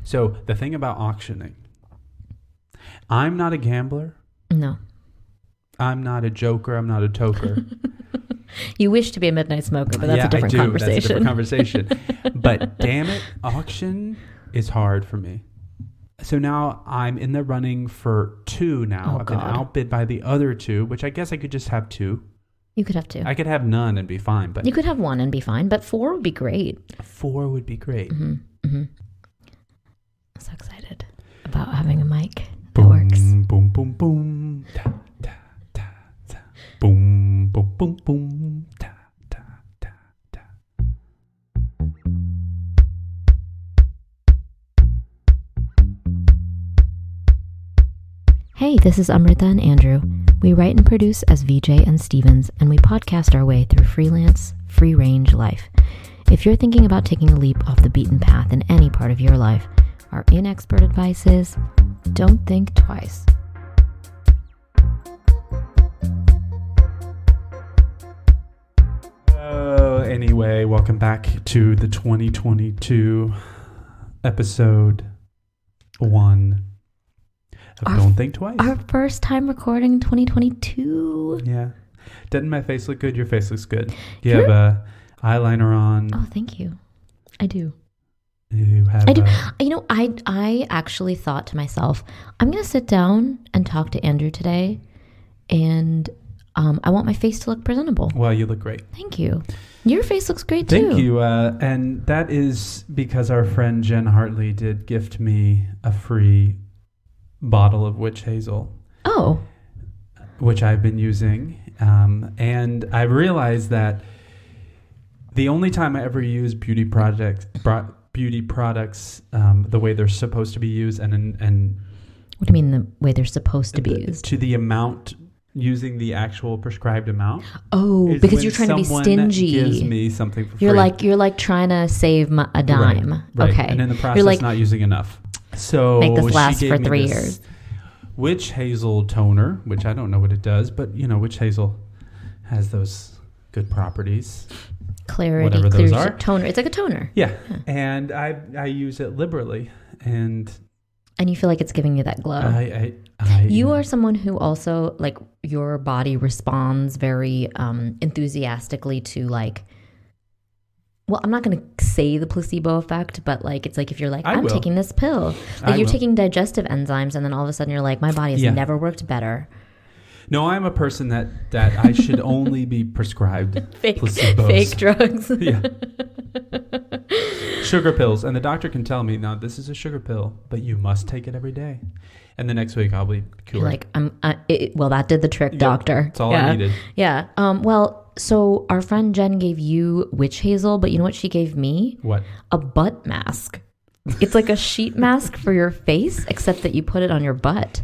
So the thing about auctioning, I'm not a gambler. No. I'm not a joker. I'm not a toker. You wish to be a midnight smoker, but that's a different conversation. That's a different conversation. But damn it, auction is hard for me. So now I'm in the running for 2 now. I've been outbid by the other 2, which I guess I could just have 2. You could have 2. I could have none and be fine. But you could have 1 and be fine, but 4 would be great. 4 would be great. Mm-hmm. Mm-hmm. I'm so excited about having a mic that boom, works. Boom, boom, boom. Ta, ta, ta, ta. Boom, boom, boom, boom. Ta, ta, ta, ta. Hey, this is Amrita and Andrew. We write and produce as VJ and Stevens, and we podcast our way through freelance, free-range life. If you're thinking about taking a leap off the beaten path in any part of your life, our inexpert advice is, don't think twice. Anyway, welcome back to the 2022 episode 1 of Don't Think Twice. Our first time recording in 2022. Yeah. Doesn't my face look good? Your face looks good. You have a eyeliner on. Oh, thank you. I do. You have I do. You know, I actually thought to myself, I'm going to sit down and talk to Andrew today, and I want my face to look presentable. Well, you look great. Thank you. Your face looks great too. Thank you. And that is because our friend Jen Hartley did gift me a free bottle of witch hazel. Oh. Which I've been using. And I realized that the only time I ever use beauty products the way they're supposed to be used and what do you mean the way they're supposed to be used? To the amount, using the actual prescribed amount. Oh, because you're trying to be stingy. Gives me something for you're free. You're like trying to save a dime. Right. Okay. And in the process, you're like, not using enough. So make this last for 3 years. Witch hazel toner, which I don't know what it does, but you know, witch hazel has those good properties. Clarity, whatever those are. Toner. It's like a toner. Yeah. And I use it liberally, and you feel like it's giving you that glow. You are someone who also, like, your body responds very enthusiastically to, like, well, I'm not going to say the placebo effect, but like, it's like if you're like, I'm taking this pill, like you're taking digestive enzymes, and then all of a sudden you're like, my body has never worked better. No, I'm a person that I should only be prescribed placebos. Fake drugs. Yeah. Sugar pills. And the doctor can tell me, now this is a sugar pill, but you must take it every day. And the next week I'll be cured. You're like, well, that did the trick, doctor. That's all I needed. Yeah. Well, so our friend Jen gave you witch hazel, but you know what she gave me? What? A butt mask. It's like a sheet mask for your face, except that you put it on your butt.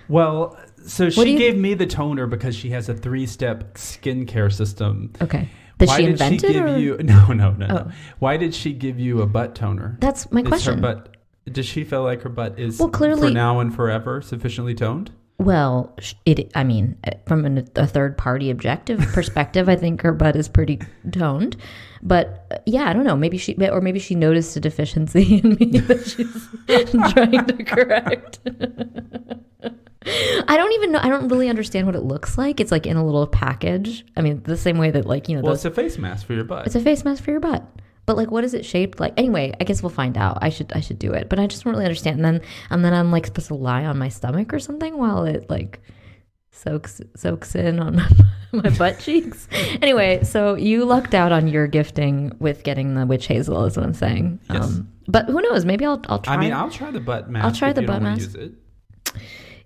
Well, so she gave me the toner because she has a 3-step skincare system. Okay. Did she invent it? No. Why did she give you a butt toner? That's my question. Does she feel like her butt is clearly, for now and forever sufficiently toned? Well, from a third-party objective perspective, I think her butt is pretty toned. But yeah, I don't know. Maybe she noticed a deficiency in me that she's trying to correct. I don't even know. I don't really understand what it looks like. It's like in a little package. I mean, the same way that, like, you know. Well, it's a face mask for your butt. It's a face mask for your butt. But like, what is it shaped like? Anyway, I guess we'll find out. I should do it, but I just don't really understand. And then I'm like supposed to lie on my stomach or something while it like soaks in on my butt cheeks. Anyway, so you lucked out on your gifting with getting the witch hazel, is what I'm saying. Yes. But who knows? Maybe I'll try. I mean, I'll try the butt mask. I'll try the butt mask. Use it.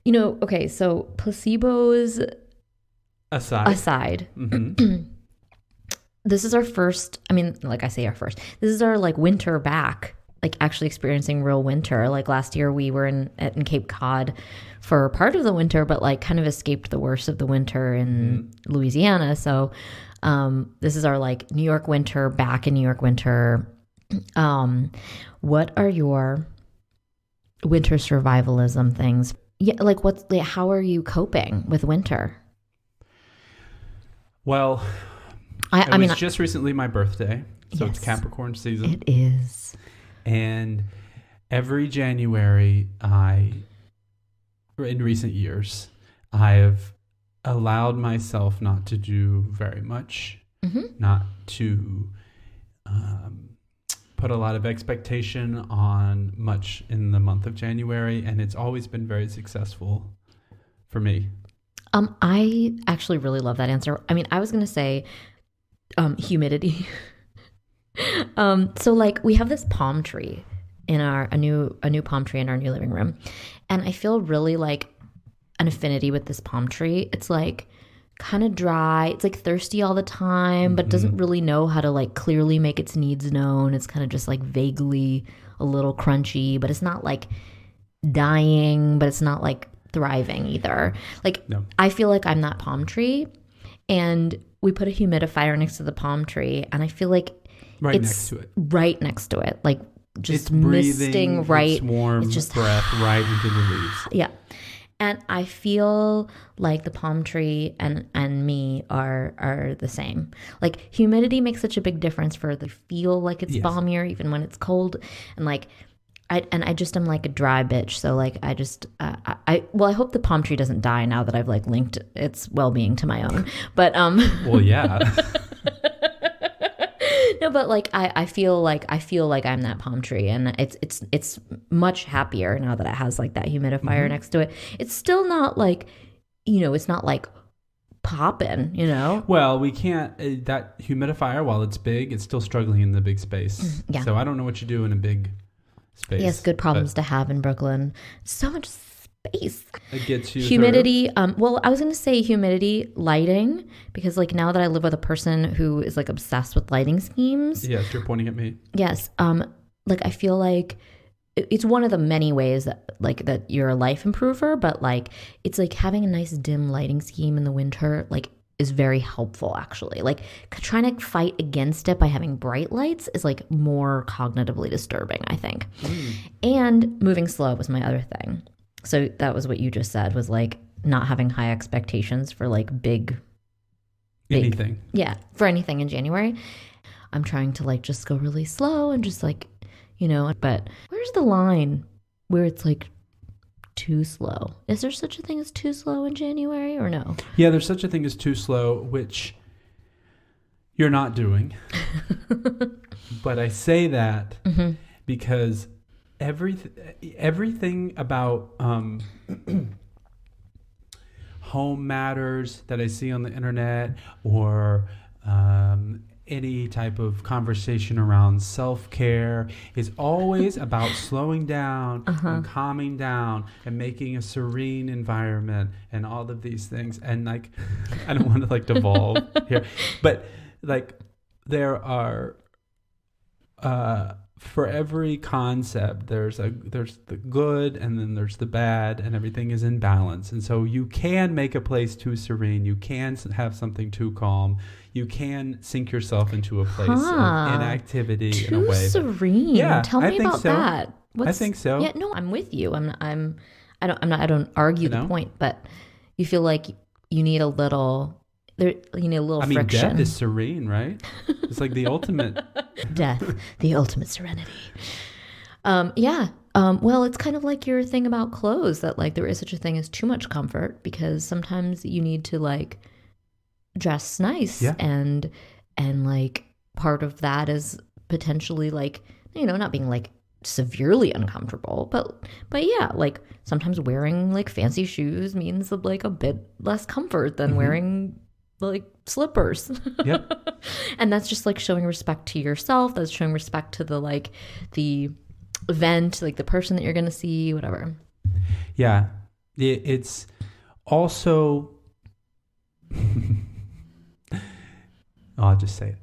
You know, okay. So placebos aside. Mm-hmm. This is our first, I mean, like I say our first, this is our like winter back, like actually experiencing real winter. Like last year we were in Cape Cod for part of the winter, but like kind of escaped the worst of the winter in Louisiana. So this is our like New York winter, back in New York winter. What are your winter survivalism things? Yeah, like how are you coping with winter? Well, I mean, just recently my birthday, so yes, it's Capricorn season. It is. And every January, in recent years, I have allowed myself not to do very much, not to put a lot of expectation on much in the month of January, and it's always been very successful for me. I actually really love that answer. I mean, I was going to say humidity. So like we have this palm tree in a new palm tree in our new living room, and I feel really like an affinity with this palm tree. It's like kind of dry. It's like thirsty all the time, but doesn't really know how to like clearly make its needs known. It's kind of just like vaguely a little crunchy, but it's not like dying, but it's not like thriving either. Like no. I feel like I'm that palm tree, and we put a humidifier next to the palm tree, and I feel like right next to it, like just it's breathing, misting right. It's warm it's just breath right into the leaves. Yeah. And I feel like the palm tree and me are the same. Like humidity makes such a big difference for the feel like it's balmier even when it's cold. And like I am like a dry bitch. So like I just I hope the palm tree doesn't die now that I've like linked its well-being to my own. But well, yeah. No, but like I feel like I'm that palm tree, and it's much happier now that it has like that humidifier next to it. It's still not like, it's not like popping, Well, we can't that humidifier, while it's big, it's still struggling in the big space. Yeah. So I don't know what you do in a big space. Yes, good problems to have in Brooklyn. So much space. It gets you humidity. Well, I was going to say humidity, lighting, because like now that I live with a person who is like obsessed with lighting schemes. Yes, you're pointing at me. Yes. Like I feel like it's one of the many ways that you're a life improver, but like it's like having a nice dim lighting scheme in the winter, like is very helpful actually. Like trying to fight against it by having bright lights is like more cognitively disturbing, I think. And moving slow was my other thing. So that was what you just said, was like not having high expectations for like big anything. Yeah, for anything in January. I'm trying to like just go really slow and just like, but where's the line where it's like too slow? Is there such a thing as too slow in January or no? Yeah, there's such a thing as too slow, which you're not doing. But I say that because everything about home matters that I see on the internet, or any type of conversation around self-care, is always about slowing down and calming down and making a serene environment and all of these things. And like, I don't want to like devolve here, but like there are for every concept, there's the good and then there's the bad, and everything is in balance. And so you can make a place too serene. You can have something too calm. You can sink yourself into a place of inactivity in a way. Too serene. Yeah, tell me about that. I think so. Yeah, no, I'm with you. I don't argue the point, but you feel like you need a little. You need a little friction. Death is serene, right? It's like the ultimate. Death, the ultimate serenity. Yeah. Well, it's kind of like your thing about clothes, that like there is such a thing as too much comfort, because sometimes you need to like dress nice, and like part of that is potentially like, not being like severely uncomfortable, but yeah, like sometimes wearing like fancy shoes means like a bit less comfort than wearing like slippers. Yep. And that's just like showing respect to yourself. That's showing respect to the event, like the person that you're going to see, whatever. Yeah. It's also, I'll just say it.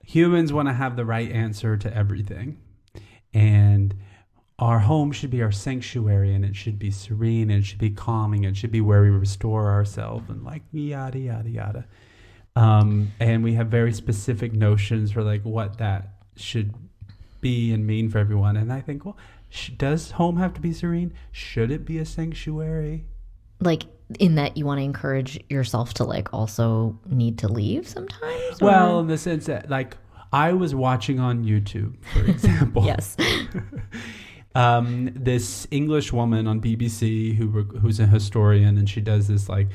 Humans want to have the right answer to everything. And our home should be our sanctuary, and it should be serene, and it should be calming, and it should be where we restore ourselves, and like yada, yada, yada. And we have very specific notions for like what that should be and mean for everyone. And I think, well, does home have to be serene? Should it be a sanctuary? Like in that you want to encourage yourself to like also need to leave sometimes? Well, in the sense that like, I was watching on YouTube, for example. Yes. This English woman on BBC who's a historian, and she does this like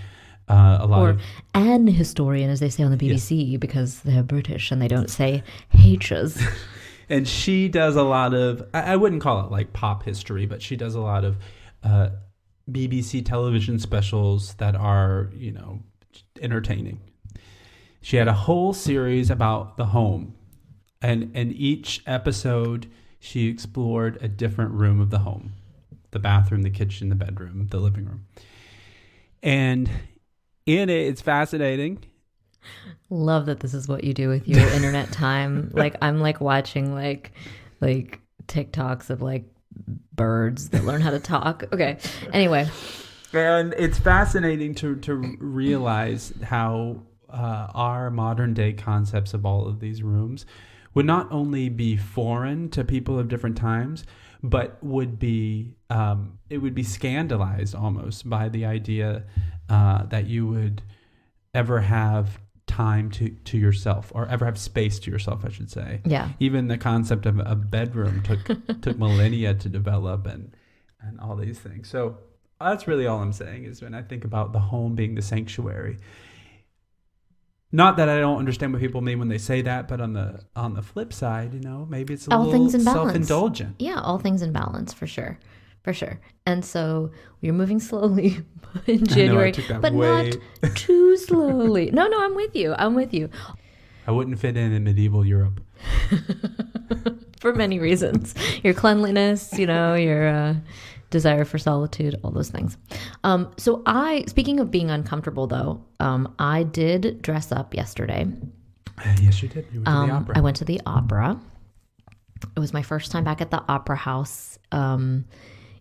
a lot of an historian, as they say on the BBC, because they're British and they don't say H's. And she does a lot of, I wouldn't call it like pop history, but she does a lot of BBC television specials that are, you know, entertaining. She had a whole series about the home, and each episode she explored a different room of the home: the bathroom, the kitchen, the bedroom, the living room. And in it, it's fascinating. Love that this is what you do with your internet time. Like I'm like watching like TikToks of like birds that learn how to talk. Okay. Anyway. And it's fascinating to realize how our modern day concepts of all of these rooms would not only be foreign to people of different times, but would be it would be scandalized almost by the idea that you would ever have time to yourself, or ever have space to yourself, I should say. Yeah. Even the concept of a bedroom took millennia to develop, and all these things. So that's really all I'm saying, is when I think about the home being the sanctuary. Not that I don't understand what people mean when they say that, but on the flip side, you know, maybe it's a all little things in balance. Self-indulgent. Yeah, all things in balance, for sure. For sure. And so we're moving slowly in January, but not too slowly. No, I'm with you. I wouldn't fit in medieval Europe. For many reasons. Your cleanliness, you know, your desire for solitude, all those things. So speaking of being uncomfortable though, I did dress up yesterday. Yes, you did. You went to the opera. I went to the opera. It was my first time back at the Opera House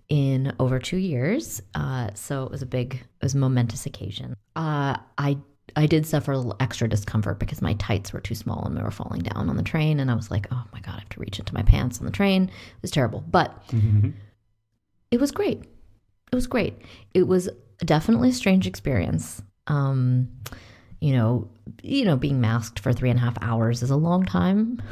in over 2 years. So it was a momentous occasion. I did suffer a little extra discomfort because my tights were too small and they were falling down on the train. And I was like, oh my God, I have to reach into my pants on the train. It was terrible. But it was great. It was definitely a strange experience. You know, being masked for 3.5 hours is a long time.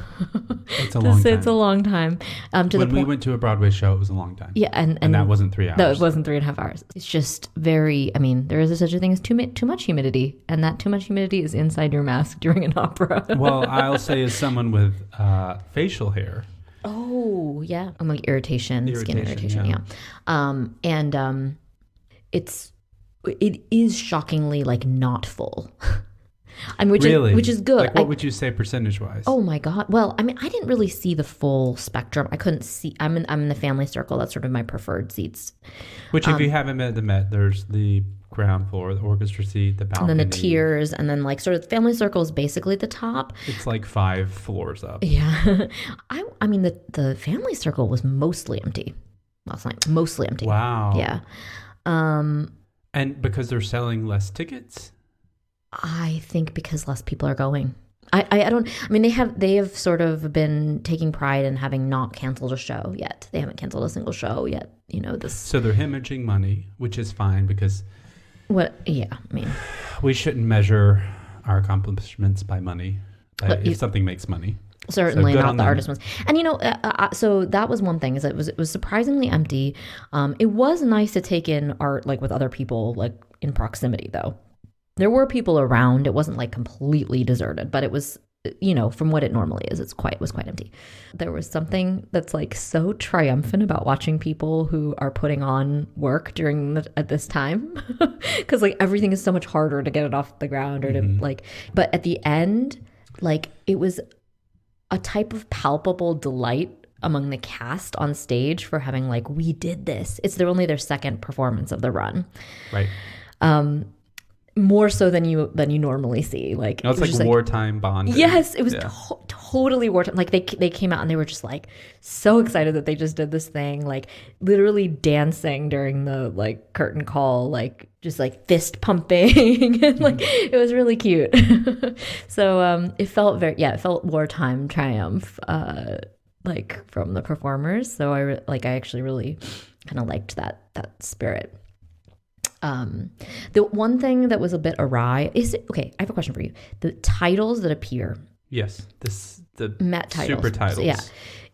It's a long time. It's a long time. When we went to a Broadway show, it was a long time. Yeah, and that wasn't 3 hours. No, it wasn't 3.5 hours. It's just very. I mean, there is such a thing as too much humidity, and that too much humidity is inside your mask during an opera. Well, I'll say, as someone with facial hair. Oh yeah, I'm like skin irritation. Yeah. It is shockingly like not full. I mean, which is good. Like, what would you say percentage-wise? Oh my God. Well, I mean, I didn't really see the full spectrum. I couldn't see. I'm in the family circle. That's sort of my preferred seats. Which, if you haven't met the Met, there's the ground floor, the orchestra seat, the balcony, and then the tiers, and then like sort of the family circle is basically at the top. It's like 5 floors up. Yeah. I mean, the family circle was mostly empty last night. Mostly empty. Wow. Yeah. And because they're selling less tickets? I think because less people are going. They have sort of been taking pride in having not canceled a show yet. They haven't canceled a single show yet. You know, this. So they're hemorrhaging money, which is fine because. We shouldn't measure our accomplishments by money. If something makes money. Certainly not the artist ones. And, you know, so that was one thing, is it was surprisingly empty. It was nice to take in art, like with other people, like in proximity, though. There were people around. It wasn't like completely deserted, but it was, you know, from what it normally is, it was quite empty. There was something that's like so triumphant about watching people who are putting on work at this time, because like everything is so much harder to get it off the ground or to like, but at the end, like it was a type of palpable delight among the cast on stage for having like, we did this. It's only their second performance of the run. Right. More so than you normally see. Like, no, it's like wartime bonding. Yes, it was totally wartime. Like they came out and they were just like so excited that they just did this thing, like literally dancing during the like curtain call, like just like fist pumping, and like it was really cute. So it felt it felt wartime triumph, like from the performers. So I actually really kind of liked that spirit. The one thing that was a bit awry is, okay, I have a question for you. The titles that appear Yes. The Met titles. super titles. Yeah.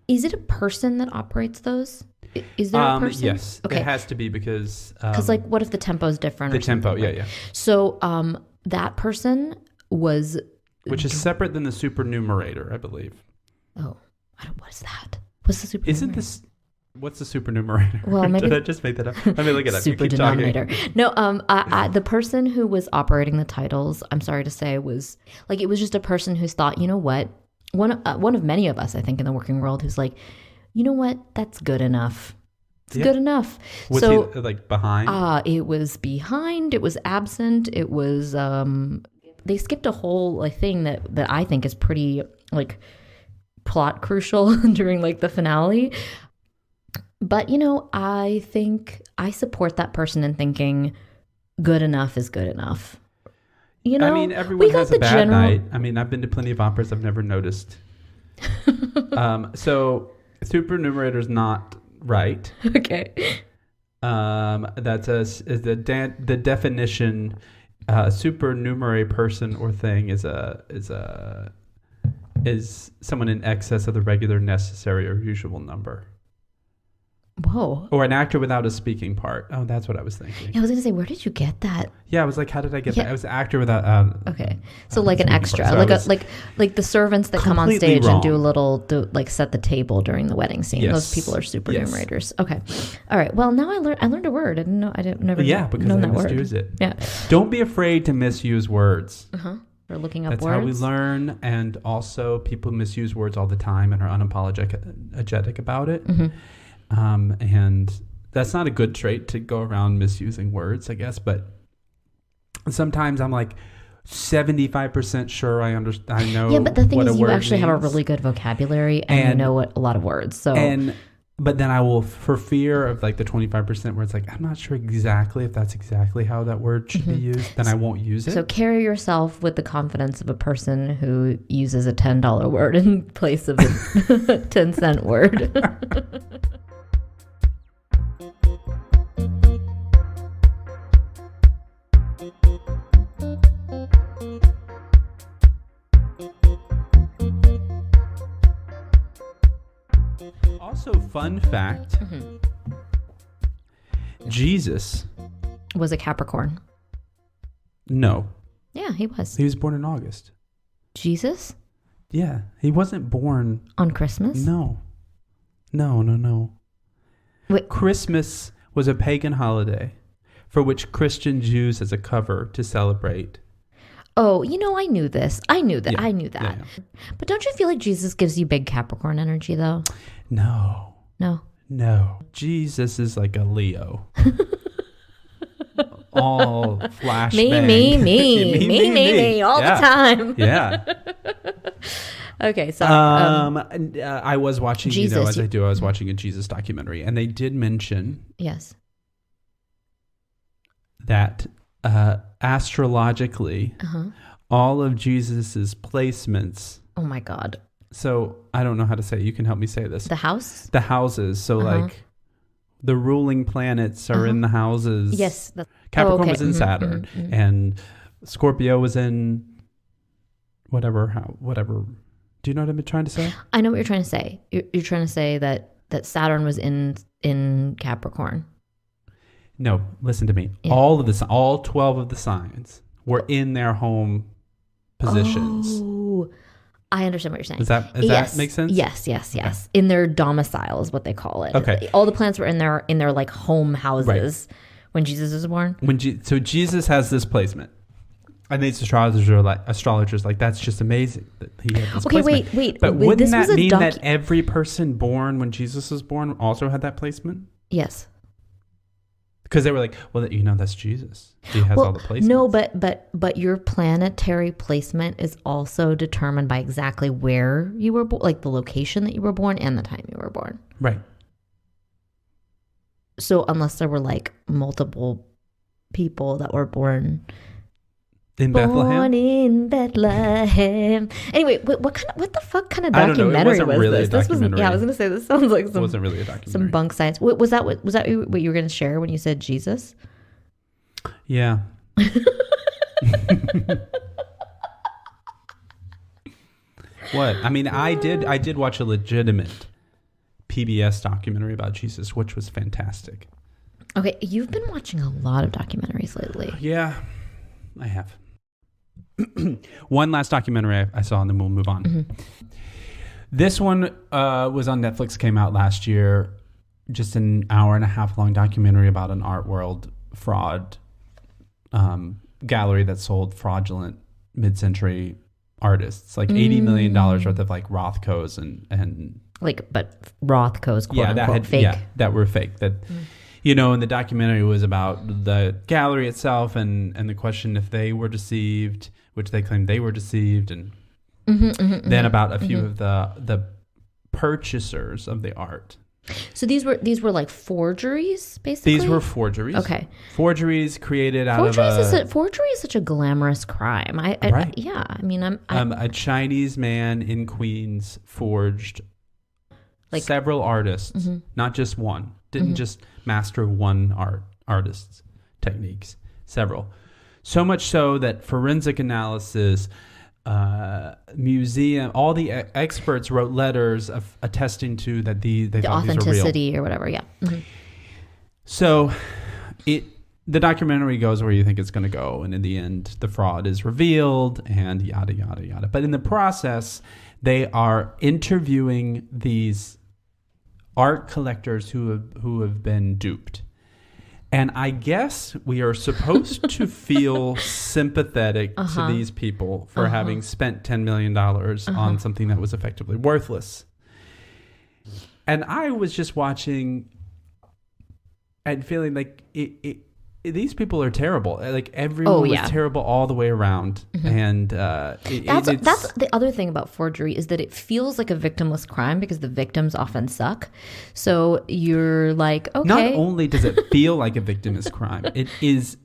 Is it a person that operates those? Is there a person? Yes. Okay. It has to be because... like, what if the tempo is different? The tempo, right? yeah. So that person was... Which is separate than the supernumerator, I believe. Oh, what is that? What's the supernumerator? Isn't this... What's the supernumerator? Well, maybe... Did I just make that up? Let me look it up. Super denominator. No, the person who was operating the titles, I'm sorry to say, was... Like, it was just a person who's thought, you know what? One of many of us, I think, in the working world who's like, you know what? That's good enough. It's good enough. Was so, he like behind? It was behind. It was absent. It was, they skipped a whole like thing that I think is pretty like plot crucial during like the finale. But, you know, I think I support that person in thinking good enough is good enough. You know, I mean, everyone has a bad night. I mean, I've been to plenty of operas. I've never noticed. So supernumerator's not right. Okay. That's the definition. Supernumerary person or thing is someone in excess of the regular, necessary, or usual number. Whoa. Or an actor without a speaking part. Oh, that's what I was thinking. Yeah, I was going to say, where did you get that? Yeah, I was like, how did I get that? I was an actor without... okay. So like an extra. So like the servants that come on stage and do a little, like set the table during the wedding scene. Yes. Those people are supernumerators. Yes. Okay. All right. Well, now I learned a word. I never because known I misuse it. Yeah. Don't be afraid to misuse words. Uh-huh. We're looking up That's words. How we learn. And also people misuse words all the time and are unapologetic about it. Mm-hmm. And that's not a good trait to go around misusing words, I guess. But sometimes I'm like 75% sure I understand. I know. Yeah, but the thing is, you actually means. have a really good vocabulary and you know a lot of words. So but then I will, for fear of like the 25% where it's like I'm not sure exactly if that's exactly how that word should be used, then I won't use it. So carry yourself with the confidence of a person who uses a $10 word in place of a 10-cent word. Also, fun fact, Jesus was a Capricorn. No. Yeah, he was. He was born in August. Jesus? Yeah, he wasn't born... On Christmas? No. Wait. Christmas was a pagan holiday for which Christians use as a cover to celebrate. Oh, you know, I knew this. I knew that. Yeah. But don't you feel like Jesus gives you big Capricorn energy, though? No. Jesus is like a Leo. All flashbang. Me, all the time. Yeah. Okay, so I was watching, Jesus, as I do, I was watching a Jesus documentary, and they did mention that astrologically, all of Jesus's placements. Oh my God. So I don't know how to say it. You can help me say this. The house? The houses. So like the ruling planets are in the houses. Yes. Capricorn was in Saturn and Scorpio was in whatever. Do you know what I'm trying to say? I know what you're trying to say. You're trying to say that Saturn was in Capricorn. No, listen to me. Yeah. All 12 of the signs were in their home positions. Oh, I understand what you're saying. Does that make sense? Yes. Okay. In their domicile is what they call it. Okay. All the planets were in their like home houses when Jesus was born. So Jesus has this placement. And these astrologers are like, that's just amazing that he had this placement. Wait. But wouldn't that mean that every person born when Jesus was born also had that placement? Yes. Because they were like, well, that's Jesus. He has all the placements. No, but your planetary placement is also determined by exactly where you were born, like the location that you were born and the time you were born. Right. So unless there were like multiple people that were born in Bethlehem. Born in Bethlehem. Anyway, what the fuck kind of documentary was really this? This wasn't. Yeah, I was gonna say this sounds like it wasn't really a documentary. Some bunk science. Was that what you were gonna share when you said Jesus? What? I mean, I did watch a legitimate PBS documentary about Jesus, which was fantastic. Okay, you've been watching a lot of documentaries lately. Yeah, I have. One last documentary I saw, and then we'll move on. Mm-hmm. This one was on Netflix, came out last year. Just an hour and a half long documentary about an art world fraud gallery that sold fraudulent mid-century artists, like $80 million worth of like Rothkos and like, but Rothkos, quote unquote, fake. Yeah, that were fake. That you know, and the documentary was about the gallery itself and the question if they were deceived, which they claimed they were deceived, and then about a few of the purchasers of the art. So these were like forgeries, basically? These were forgeries. Okay. Forgeries created out of forgery is such a glamorous crime. Right. I mean, a Chinese man in Queens forged several artists, not just one. Didn't just master one artist's techniques, several. So much so that forensic analysis, museum, all the experts wrote letters of attesting to that they thought these were real. Authenticity or whatever, yeah. Mm-hmm. So the documentary goes where you think it's going to go, and in the end, the fraud is revealed, and yada yada yada. But in the process, they are interviewing these art collectors who have been duped. And I guess we are supposed to feel sympathetic to these people for having spent $10 million on something that was effectively worthless. And I was just watching and feeling like these people are terrible. Like everyone was terrible all the way around. And that's the other thing about forgery is that it feels like a victimless crime because the victims often suck. So you're like, okay. Not only does it feel like a victimless crime, it is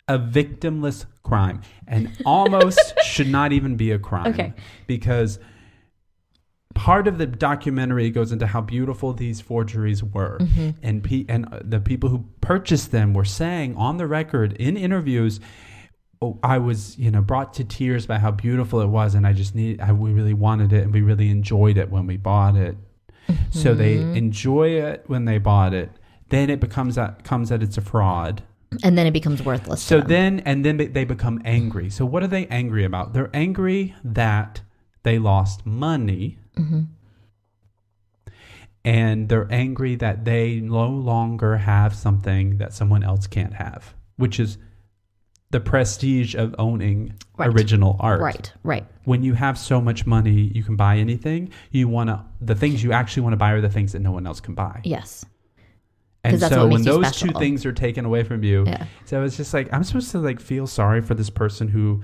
a victimless crime and almost should not even be a crime. Okay. Because part of the documentary goes into how beautiful these forgeries were, and the people who purchased them were saying on the record in interviews, I was brought to tears by how beautiful it was, and we really wanted it, and we really enjoyed it when we bought it. So they enjoy it when they bought it. Then it comes that it's a fraud. And then it becomes worthless. So then they become angry. So what are they angry about? They're angry that they lost money. And they're angry that they no longer have something that someone else can't have, which is the prestige of owning original art. Right. When you have so much money, you can buy anything. The things you actually want to buy are the things that no one else can buy. Yes. And so when those two things are taken away from you, so it's just like, I'm supposed to like feel sorry for this person who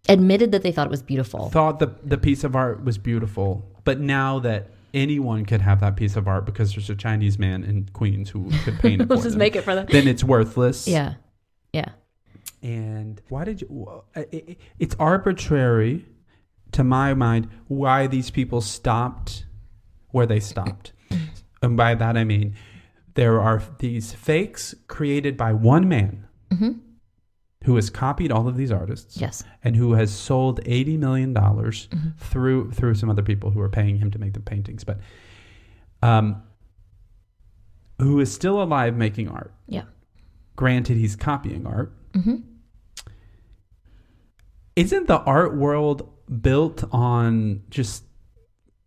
admitted that they thought it was beautiful. Thought the piece of art was beautiful. But now that anyone could have that piece of art because there's a Chinese man in Queens who could paint it for them. Just make it for them. Then it's worthless. Yeah. And why it's arbitrary, to my mind, why these people stopped where they stopped. And by that I mean, there are these fakes created by one man who has copied all of these artists, and who has sold $80 million through some other people who are paying him to make the paintings, but who is still alive making art. Yeah. Granted, he's copying art. Isn't the art world built on just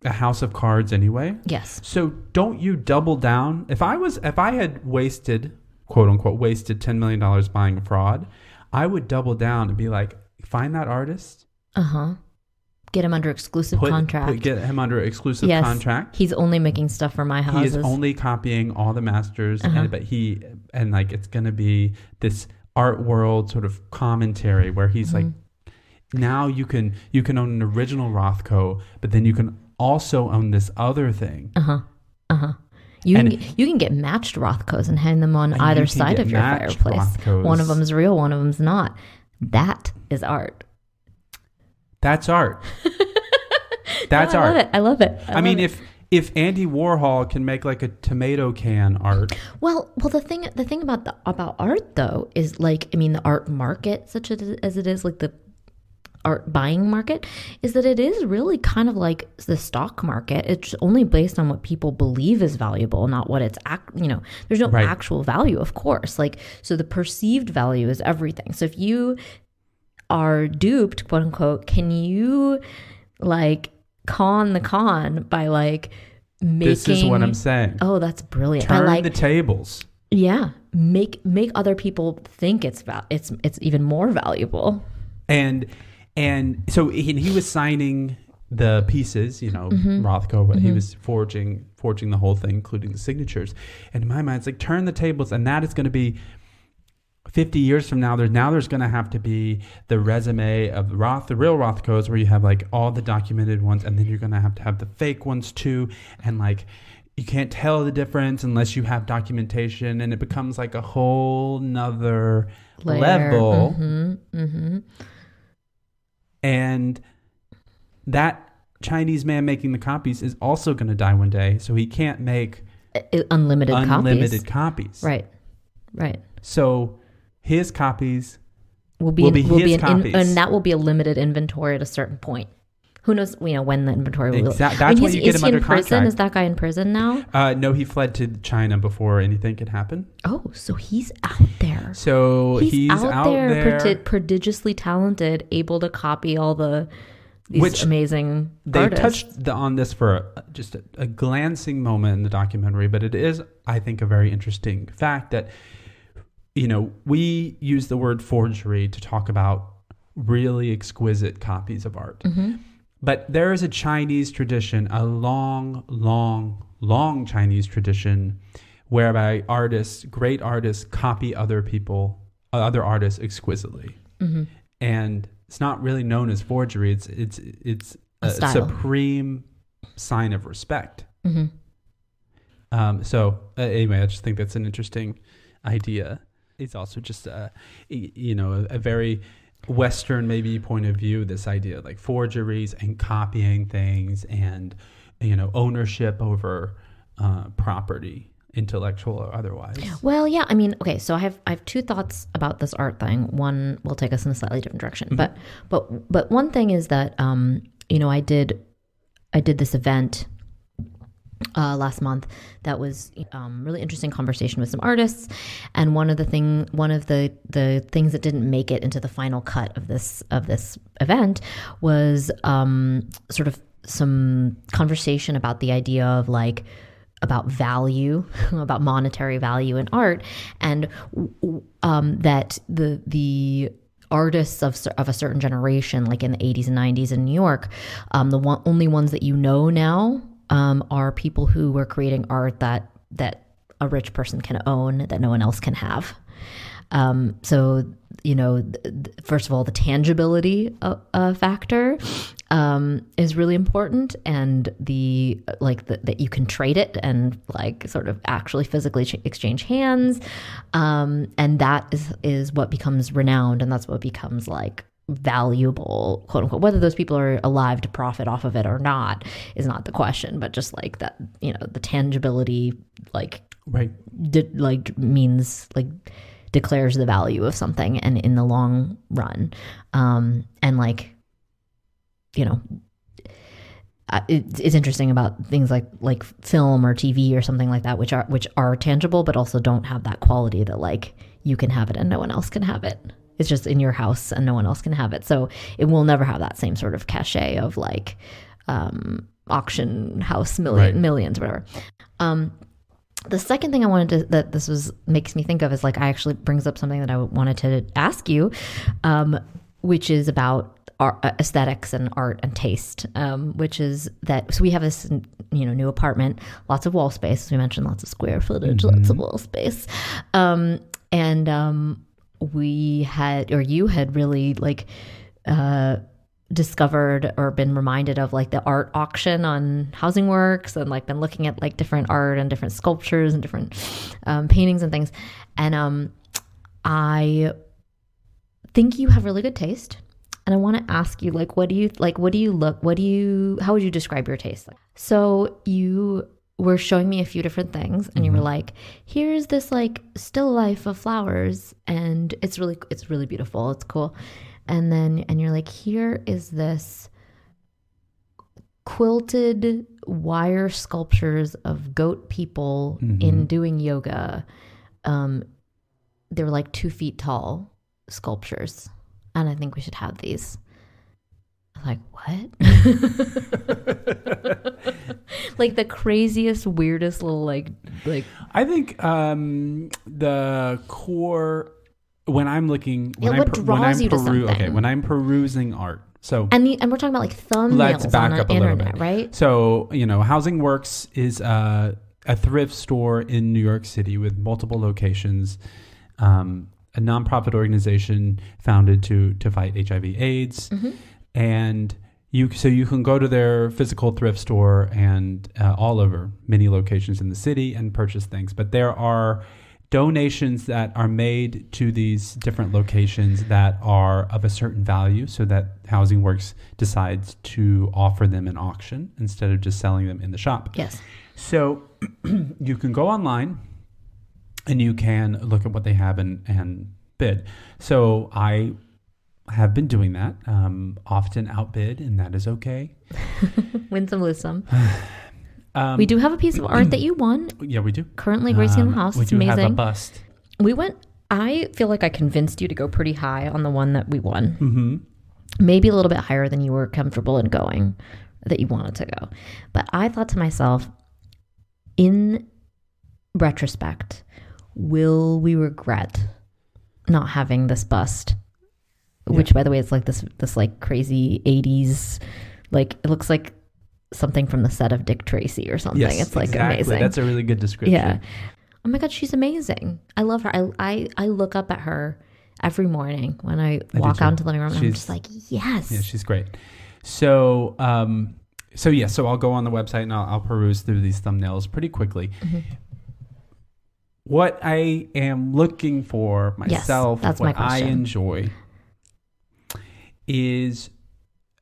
a house of cards anyway? Yes. So don't you double down? If I had wasted, quote unquote, wasted $10 million buying a fraud, I would double down and be like, find that artist. Get him under exclusive contract. Get him under exclusive contract. He's only making stuff for my houses. He is only copying all the masters, but it's going to be this art world sort of commentary where he's like, now you can own an original Rothko, but then you can also own this other thing. You can get matched Rothkos and hang them on either side of your fireplace. Rothkos. One of them is real, one of them's not. That is art. That's art. That's art. I love it. I mean, if Andy Warhol can make like a tomato can art. Well, the thing about art though is like, I mean, the art market, such as it is, like the art buying market is that it is really kind of like the stock market. It's only based on what people believe is valuable, not what it's there's no actual value, of course. Like, so the perceived value is everything. So if you are duped, quote unquote, can you like con the con by like making... This is what I'm saying. Oh, that's brilliant. Turn the tables. Yeah. Make other people think it's even more valuable. And so he was signing the pieces, Rothko, but he was forging the whole thing, including the signatures. And in my mind, it's like, turn the tables, and that is going to be 50 years from now. There's going to have to be the resume of the real Rothkos, where you have like all the documented ones, and then you're going to have the fake ones too, and like you can't tell the difference unless you have documentation, and it becomes like a whole nother level. And that Chinese man making the copies is also going to die one day, so he can't make unlimited copies. Right. So his copies will be his copies. And that will be a limited inventory at a certain point. Who knows, when the inventory will... Exactly. That's when you get him under contract. Is he in prison? Is that guy in prison now? No, he fled to China before anything could happen. Oh, so he's out there. So he's out there. Prodigiously talented, able to copy all these amazing they artists. Touched on this for just a glancing moment in the documentary, but it is, I think, a very interesting fact that, we use the word forgery to talk about really exquisite copies of art. But there is a Chinese tradition, a long, long, long Chinese tradition, whereby great artists, copy other artists exquisitely, and it's not really known as forgery. It's a supreme sign of respect. So anyway, I just think that's an interesting idea. It's also just a very Western maybe point of view, this idea of like forgeries and copying things and ownership over property, intellectual or otherwise. Well, yeah, I mean, okay, so I have two thoughts about this art thing. One will take us in a slightly different direction, but one thing is that I did this event last month that was really interesting conversation with some artists, and one of the things that didn't make it into the final cut of this event was sort of some conversation about the idea of like about value, about monetary value in art, and that the artists of a certain generation, like in the 80s and 90s in New York, only ones that now are people who were creating art that a rich person can own, that no one else can have. So, first of all, the tangibility factor is really important, and that you can trade it and like sort of actually physically exchange hands, and that is what becomes renowned, and that's what becomes like valuable, quote unquote. Whether those people are alive to profit off of it or not is not the question, but just like that, the tangibility means like declares the value of something, and in the long run, and like it's interesting about things like film or TV or something like that, which are tangible but also don't have that quality that like you can have it and no one else can have it. It's just in your house and no one else can have it. So it will never have that same sort of cachet of like auction house millions, whatever. The second thing I wanted to, makes me think of is like, I actually brings up something that I wanted to ask you, which is about aesthetics and art and taste, which is that, so we have this, new apartment, lots of wall space, as we mentioned, lots of square footage, lots of wall space. We had, or you had really like discovered or been reminded of like the art auction on Housing Works, and like been looking at like different art and different sculptures and different paintings and things. And I think you have really good taste. And I want to ask you, like, how would you describe your taste? So you were showing me a few different things, and you were like, here's this like still life of flowers, and it's really beautiful. It's cool. and you're like, here is this quilted wire sculptures of goat people in doing yoga. They're like 2 feet tall sculptures, and I think we should have these. I'm like, what? Like the craziest, weirdest little like. I think the core when I'm looking what draws you to something. Okay, when I'm perusing art. So and we're talking about like thumbnails let's back on up the a little internet, bit. Right? So Housing Works is a thrift store in New York City with multiple locations. A nonprofit organization founded to fight HIV/AIDS, and you can go to their physical thrift store and all over many locations in the city and purchase things. But there are donations that are made to these different locations that are of a certain value, so that Housing Works decides to offer them an auction instead of just selling them in the shop. Yes. So you can go online and you can look at what they have and bid. So I have been doing that, often outbid, and that is okay. Win some, lose some. We do have a piece of art that you won. Yeah, we do. Currently gracing the house. It's amazing. We do have a bust. I feel like I convinced you to go pretty high on the one that we won. Maybe a little bit higher than you were comfortable in going, that you wanted to go. But I thought to myself, in retrospect, will we regret not having this bust? Which, by the way, it's like this like crazy 80s, like it looks like something from the set of Dick Tracy or something. Yes, it's like amazing. That's a really good description. Yeah. Oh my God, she's amazing. I love her. I look up at her every morning when I walk out into the living room, and I'm just like, yes. Yeah, she's great. So I'll go on the website and I'll peruse through these thumbnails pretty quickly. What I am looking for myself, what I enjoy, is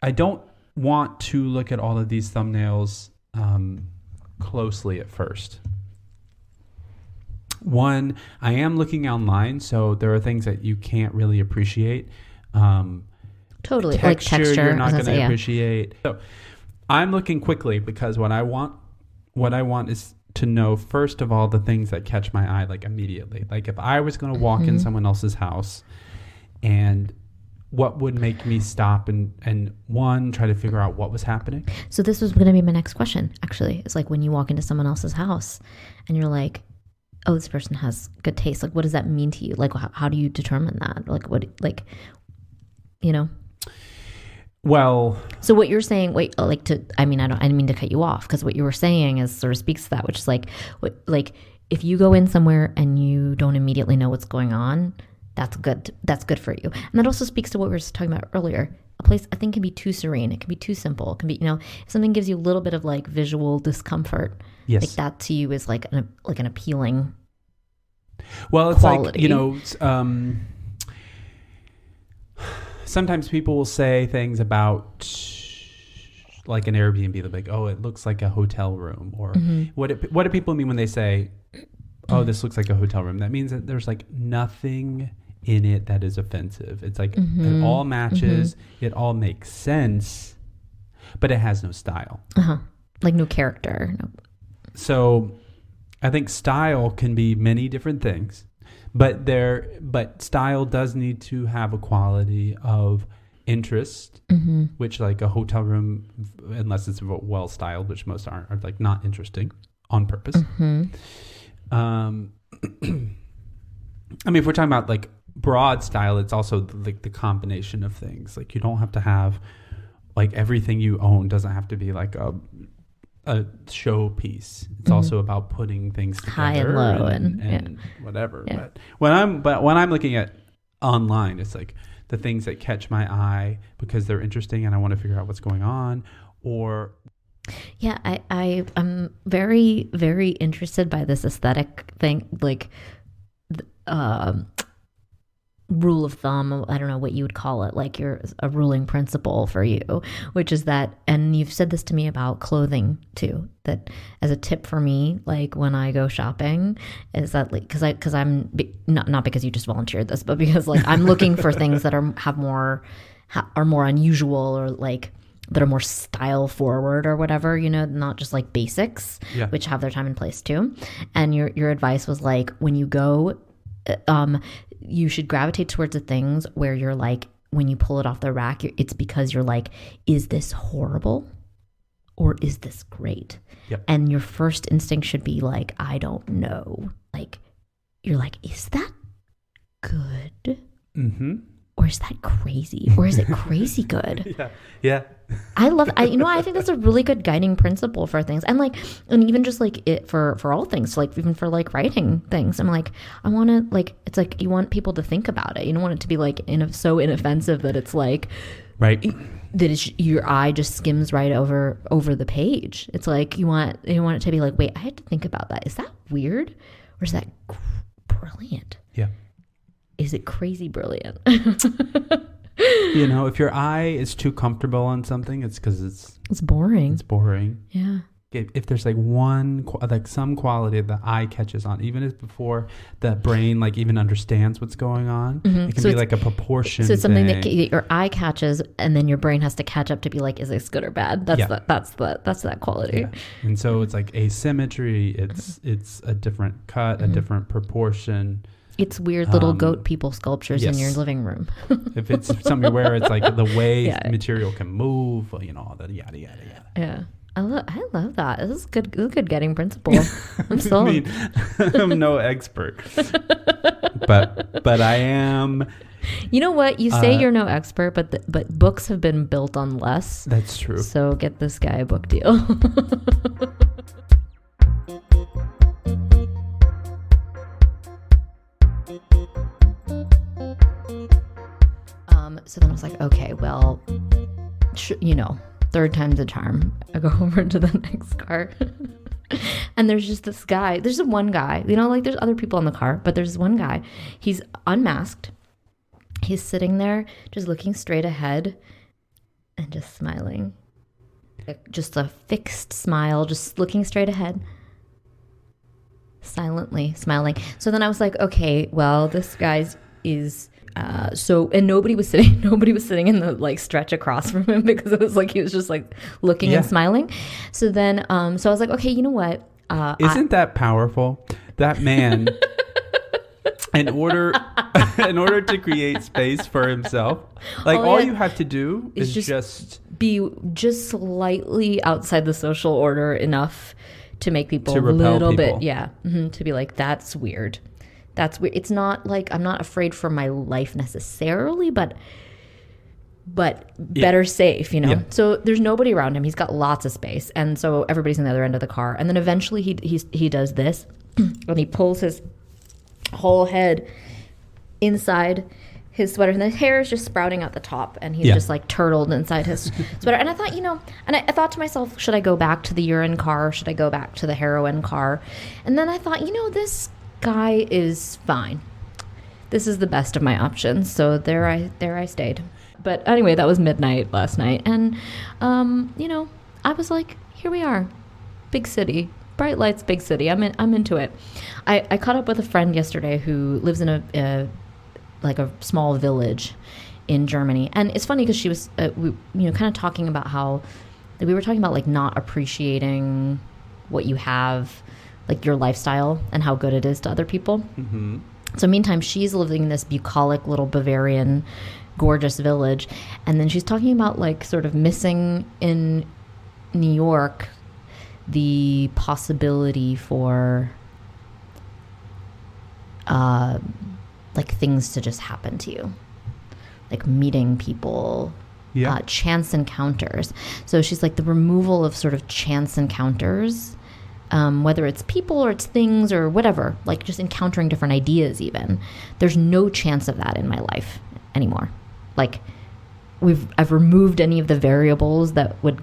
I don't want to look at all of these thumbnails closely at first. One, I am looking online, so there are things that you can't really appreciate. Totally, like texture, you're not going to appreciate. So I'm looking quickly because what I want is to know, first of all, the things that catch my eye, like immediately. Like if I was going to walk in someone else's house, and what would make me stop and one, try to figure out what was happening. So this was going to be my next question, actually. It's like when you walk into someone else's house and you're like, oh, this person has good taste. Like, what does that mean to you? Like, how do you determine that? Like, Well, so what you're saying, I didn't mean to cut you off, because what you were saying is sort of speaks to that, which is like if you go in somewhere and you don't immediately know what's going on, that's good. That's good for you. And that also speaks to what we were talking about earlier. A place, I think, can be too serene. It can be too simple. It can be, if something gives you a little bit of like visual discomfort, yes, like that to you is like an appealing. Well, it's quality. Sometimes people will say things about like an Airbnb. They're like, oh, it looks like a hotel room. Or what do people mean when they say, oh, this looks like a hotel room? That means that there's like nothing in it that is offensive. It's like it all matches. It all makes sense, but it has no style. Like no character. No. So I think style can be many different things. But style does need to have a quality of interest, which like a hotel room, unless it's well styled, which most aren't, are like not interesting on purpose. I mean, if we're talking about like broad style, it's also like the combination of things. Like you don't have to have like everything you own doesn't have to be like a showpiece. It's also about putting things together, high and low and whatever. Yeah. But when I'm looking at online, it's like the things that catch my eye because they're interesting and I want to figure out what's going on. Or I'm very, very interested by this aesthetic thing. Like rule of thumb, I don't know what you would call it, like a ruling principle for you, which is that, and you've said this to me about clothing too, that as a tip for me, like when I go shopping, is that like, because I'm not because you just volunteered this, but because like I'm looking for things that are more unusual, or like that are more style forward or whatever, not just like basics, which have their time and place too. And your advice was like, when you go, you should gravitate towards the things where you're like, when you pull it off the rack, it's because you're like, is this horrible or is this great? Yep. And your first instinct should be like, I don't know. Like, you're like, is that good? Mm-hmm. Or is that crazy? Or is it crazy good? Yeah. I think that's a really good guiding principle for things. And like, and even just like it for all things, like even for like writing things. I'm like, I want to like, it's like, you want people to think about it. You don't want it to be like so inoffensive that it's like, right, that your eye just skims right over the page. It's like, you want it to be like, wait, I had to think about that. Is that weird? Or is that brilliant? Yeah. Is it crazy brilliant? If your eye is too comfortable on something, it's because it's boring. It's boring. Yeah. If there's like some quality that the eye catches on, even if before the brain like even understands what's going on, it can be like a proportion. So it's something that your eye catches, and then your brain has to catch up to be like, is this good or bad? That's that quality. Yeah. And so it's like asymmetry. It's a different cut, a different proportion. It's weird little goat people sculptures in your living room. If it's something where it's like the way material can move, all that yada yada yada. Yeah, I love that. This is good. This is a good guiding principle. I'm sold. I'm no expert, but I am. You know what? You say you're no expert, but books have been built on less. That's true. So get this guy a book deal. So then I was like, okay, well, third time's a charm. I go over to the next car and there's just this guy. There's one guy, like there's other people in the car, but there's one guy. He's unmasked. He's sitting there just looking straight ahead and just smiling. Just a fixed smile, just looking straight ahead. Silently smiling. So then I was like, okay, well, this guy's is... and nobody was sitting in the like stretch across from him, because it was like he was just like looking and smiling. So then so I was like, okay, you know what, isn't that powerful, that man in order to create space for himself, like all you have to do is just be just slightly outside the social order enough to make people to a little people. bit to be like, that's weird. That's weird. It's not like I'm not afraid for my life necessarily, but better safe, Yeah. So there's nobody around him. He's got lots of space, and so everybody's on the other end of the car. And then eventually he does this, and he pulls his whole head inside his sweater, and the hair is just sprouting out the top, and he's just like turtled inside his sweater. And I thought, and I thought to myself, should I go back to the urine car? Should I go back to the heroin car? And then I thought, this guy is fine. This is the best of my options. So there I stayed. But anyway, that was midnight last night, and I was like, here we are, big city, bright lights, big city. I'm into it. I caught up with a friend yesterday who lives in a small village in Germany, and it's funny because she was kind of talking about how we were talking about like not appreciating what you have, like your lifestyle and how good it is to other people. Mm-hmm. So meantime, she's living in this bucolic little Bavarian gorgeous village, and then she's talking about like sort of missing in New York the possibility for like things to just happen to you, like meeting people, chance encounters. So she's like, the removal of sort of chance encounters, whether it's people or it's things or whatever, like just encountering different ideas even. There's no chance of that in my life anymore. Like I've removed any of the variables that would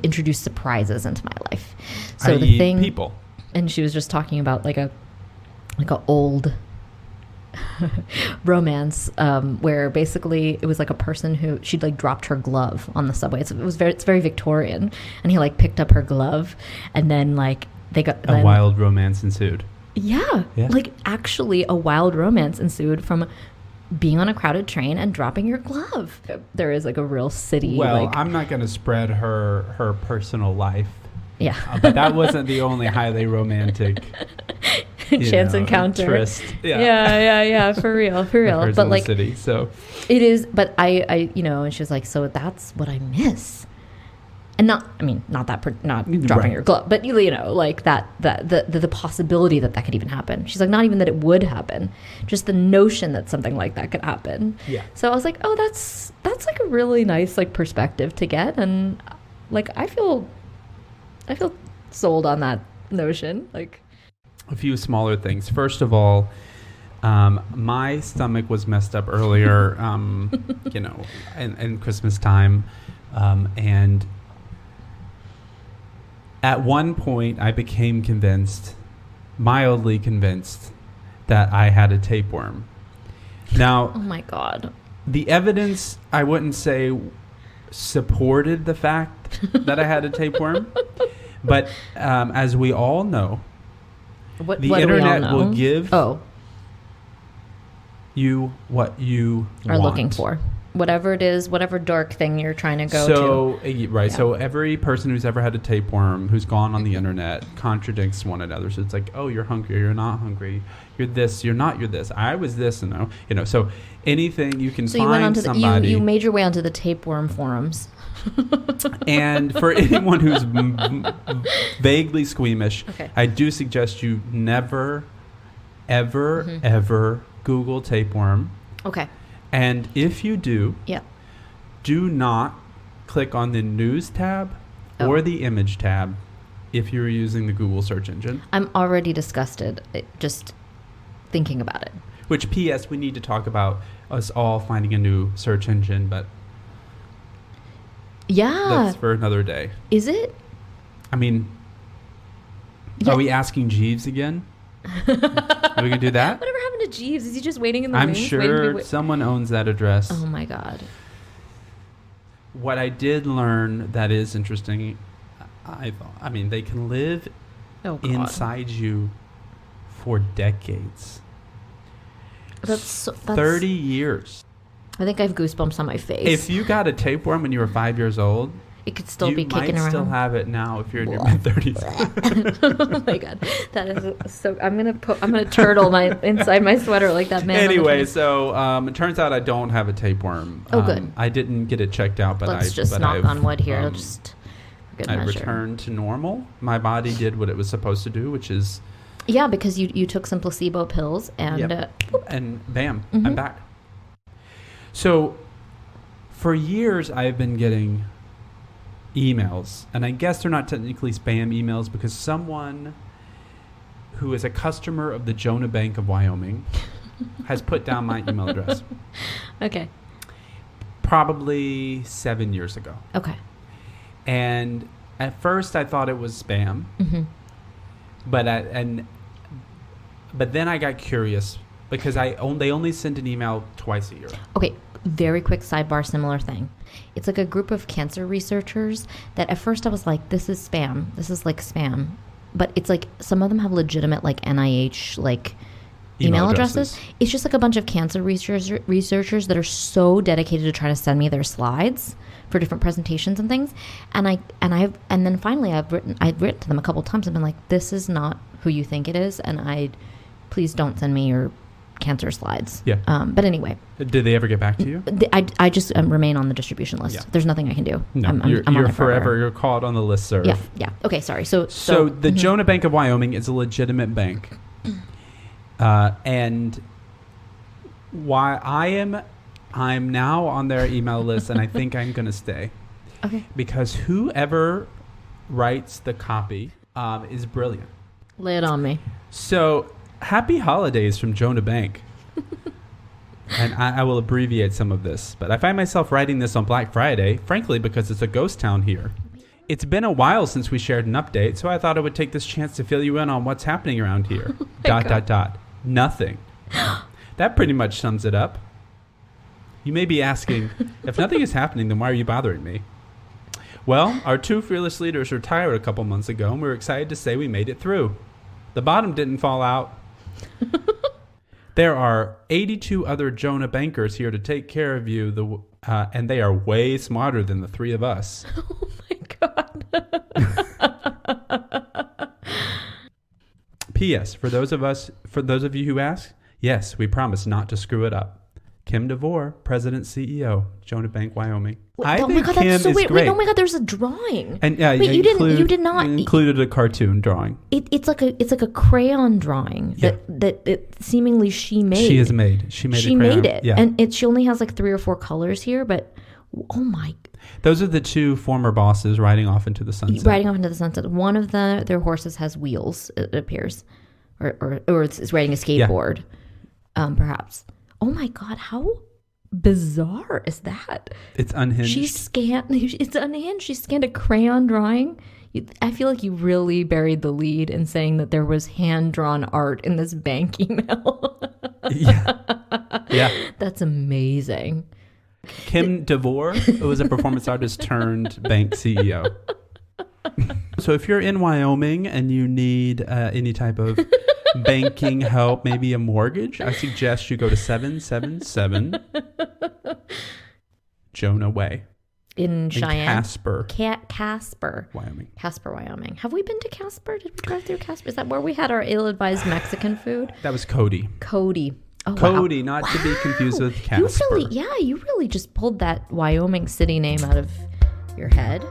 introduce surprises into my life. So the thing, people. And she was just talking about like a old romance where basically it was like a person who she'd like dropped her glove on the subway. It's very Victorian, and he like picked up her glove, and then like they got a wild romance ensued. Yeah, like actually a wild romance ensued from being on a crowded train and dropping your glove. There is like a real city. Well, like, I'm not going to spread her personal life. Yeah. But that wasn't the only highly romantic chance encounter. Tryst. Yeah. For real. But like, city, so it is. But I, and she was like, so that's what I miss. And not dropping your glove, but like that the possibility that could even happen. She's like, not even that it would happen, just the notion that something like that could happen. Yeah. So I was like, oh, that's like a really nice like perspective to get, and like I feel sold on that notion. Like a few smaller things. First of all, my stomach was messed up earlier, in Christmas time, and at one point, I became mildly convinced, that I had a tapeworm. Now, oh my God. The evidence, I wouldn't say supported the fact that I had a tapeworm, but as we all know, the internet will give you what you are looking for. Whatever it is, whatever dark thing you're trying to go to. Right. Yeah. So every person who's ever had a tapeworm who's gone on the internet contradicts one another. So it's like, oh, you're hungry, you're not hungry. You're this, you're not, you're this. I was this, so anything you can find somebody. You made your way onto the tapeworm forums. And for anyone who's vaguely squeamish, I do suggest you never, ever, ever Google tapeworm. Okay. And if you do, do not click on the news tab or the image tab if you're using the Google search engine. I'm already disgusted just thinking about it. Which, P.S., we need to talk about us all finding a new search engine, but that's for another day. Is it? I mean, are we asking Jeeves again? Are we going to do that? Whatever happened to Jeeves? Is he just waiting in the wings? I'm sure someone owns that address. Oh, my God. What I did learn that is interesting, I mean, they can live inside you for decades. That's 30 years. I think I have goosebumps on my face. If you got a tapeworm when you were 5 years old, it could still be kicking around. You might still have it now if you're in your mid-30s. Oh my God, that is so. I'm gonna turtle inside my sweater like that man. Anyway, so it turns out I don't have a tapeworm. Oh, good. I didn't get it checked out, but let's just knock on wood here. I returned to normal. My body did what it was supposed to do, which is because you took some placebo pills and and bam, I'm back. So for years I've been getting emails, and I guess they're not technically spam emails because someone who is a customer of the Jonah Bank of Wyoming has put down my email address. Okay. Probably 7 years ago. Okay. And at first I thought it was spam. Mm-hmm. But then I got curious because they only send an email twice a year. Okay. Very quick sidebar, similar thing. It's like a group of cancer researchers that at first I was like, this is spam. This is like spam. But it's like some of them have legitimate like NIH like email addresses. It's just like a bunch of cancer researchers that are so dedicated to trying to send me their slides for different presentations and things. And then finally I've written to them a couple of times and been like, this is not who you think it is, and please don't send me your cancer slides. Yeah. But anyway. Did they ever get back to you? I just remain on the distribution list. Yeah. There's nothing I can do. No, you're forever. You're called on the listserv. Yeah. Yeah. Okay. Sorry. So the Jonah Bank of Wyoming is a legitimate bank, and why I'm now on their email list, and I think I'm going to stay. Okay. Because whoever writes the copy is brilliant. Lay it on me. So. Happy holidays from Jonah Bank. And I will abbreviate some of this, but I find myself writing this on Black Friday, frankly, because it's a ghost town here. It's been a while since we shared an update, so I thought I would take this chance to fill you in on what's happening around here. ... Nothing. That pretty much sums it up. You may be asking, if nothing is happening, then why are you bothering me? Well, our 2 fearless leaders retired a couple months ago, and we're excited to say we made it through. The bottom didn't fall out. There are 82 other Jonah bankers here to take care of you, and they are way smarter than the 3 of us. Oh my God. P.S. For those of you who ask, yes, we promise not to screw it up. Kim DeVore, President CEO, Jonah Bank, Wyoming. Oh my God, that's so weird. Wait, oh my God, there's a drawing. And wait, you did not included a cartoon drawing. It's like a crayon drawing that seemingly she made. She made it, yeah. And she only has like 3 or 4 colors here, but oh my. Those are the 2 former bosses riding off into the sunset. One of their horses has wheels, it appears, or it's riding a skateboard, perhaps. Oh my God, how bizarre is that? It's unhinged. It's unhinged. She scanned a crayon drawing. I feel like you really buried the lead in saying that there was hand-drawn art in this bank email. Yeah. That's amazing. Kim DeVore was a performance artist turned bank CEO. So if you're in Wyoming and you need any type of banking help, maybe a mortgage, I suggest you go to 777 Jonah Way. In Cheyenne. Casper. Casper. Wyoming. Casper, Wyoming. Have we been to Casper? Did we drive through Casper? Is that where we had our ill-advised Mexican food? That was Cody. Oh, Cody, wow. not to be confused with Casper. You really just pulled that Wyoming city name out of your head.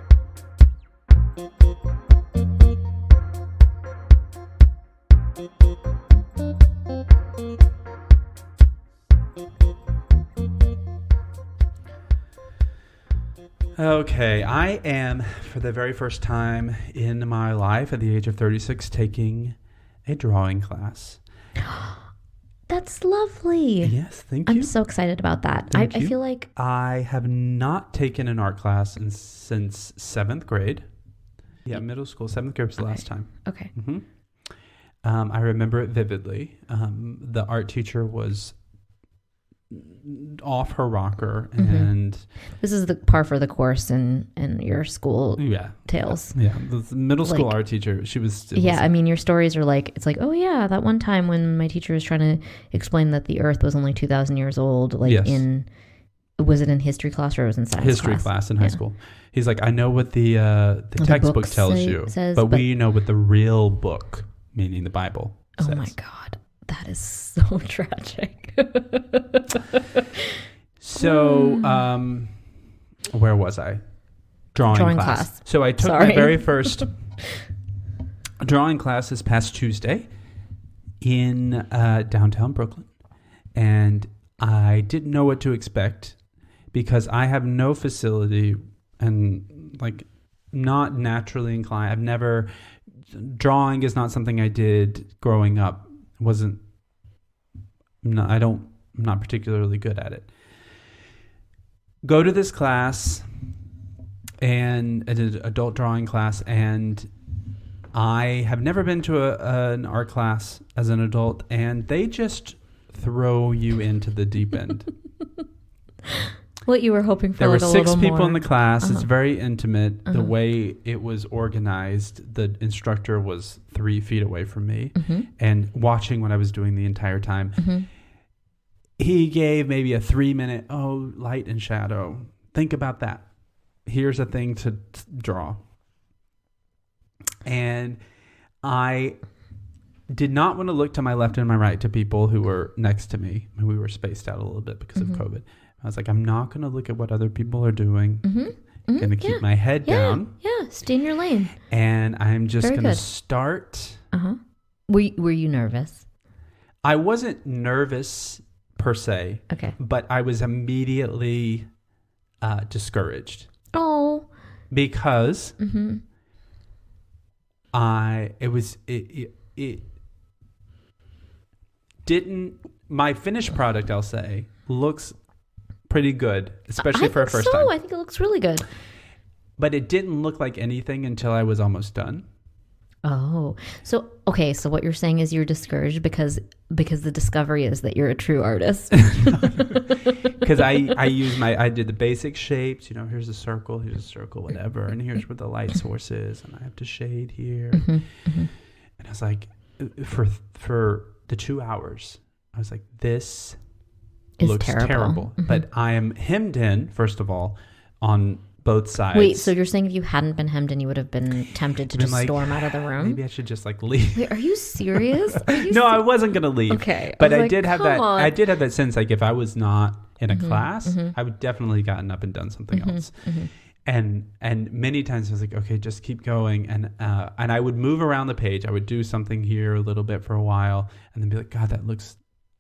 Okay, I am, for the very first time in my life at the age of 36, taking a drawing class. That's lovely. Yes, thank you. I'm so excited about that. I feel like... I have not taken an art class since 7th grade. Yeah, middle school. 7th grade was the last time. Okay. Mm-hmm. I remember it vividly. The art teacher was off her rocker, and this is the par for the course in your school tales. Yeah, the middle school art teacher, she was... I mean, your stories are like, it's like, oh yeah, that one time when my teacher was trying to explain that the earth was only 2,000 years old, was it in history class or it was in science history class in high school. He's like, I know what the textbook tells you, but we know what the real book, meaning the Bible, says. Oh my God. That is so tragic. So, where was I? Drawing class. So I took my very first drawing class this past Tuesday in downtown Brooklyn. And I didn't know what to expect because I have no facility and not naturally inclined. Drawing is not something I did growing up. I'm not particularly good at it. Go to this class and an adult drawing class, and I have never been to an art class as an adult, and they just throw you into the deep end. What you were hoping for? There were 6 people more. In the class. It's very intimate. The way it was organized, the instructor was 3 feet away from me and watching what I was doing the entire time. He gave maybe a 3-minute, light and shadow. Think about that. Here's a thing to draw. And I did not want to look to my left and my right to people who were next to me. We were spaced out a little bit because of COVID. I was like, I'm not going to look at what other people are doing. I'm going to keep my head down. Yeah, stay in your lane. And I'm just going to start. Were you nervous? I wasn't nervous per se. Okay. But I was immediately discouraged. Oh. Because my finished product, I'll say, looks pretty good, especially for a first time. I think it looks really good. But it didn't look like anything until I was almost done. Oh, so okay. So what you're saying is you're discouraged because the discovery is that you're a true artist. Because I did the basic shapes. Here's a circle, whatever, and here's where the light source is, and I have to shade here. And I was like, for the 2 hours, I was like, this looks terrible. But I am hemmed in, first of all, on both sides. Wait, so you're saying if you hadn't been hemmed in, you would have been tempted to just storm out of the room? Maybe I should just leave. Wait, are you serious? I wasn't going to leave. Okay. But I did have that. I did have that sense, if I was not in a class, I would definitely gotten up and done something else. And many times I was like, okay, just keep going. And I would move around the page. I would do something here a little bit for a while and then be like, God, that looks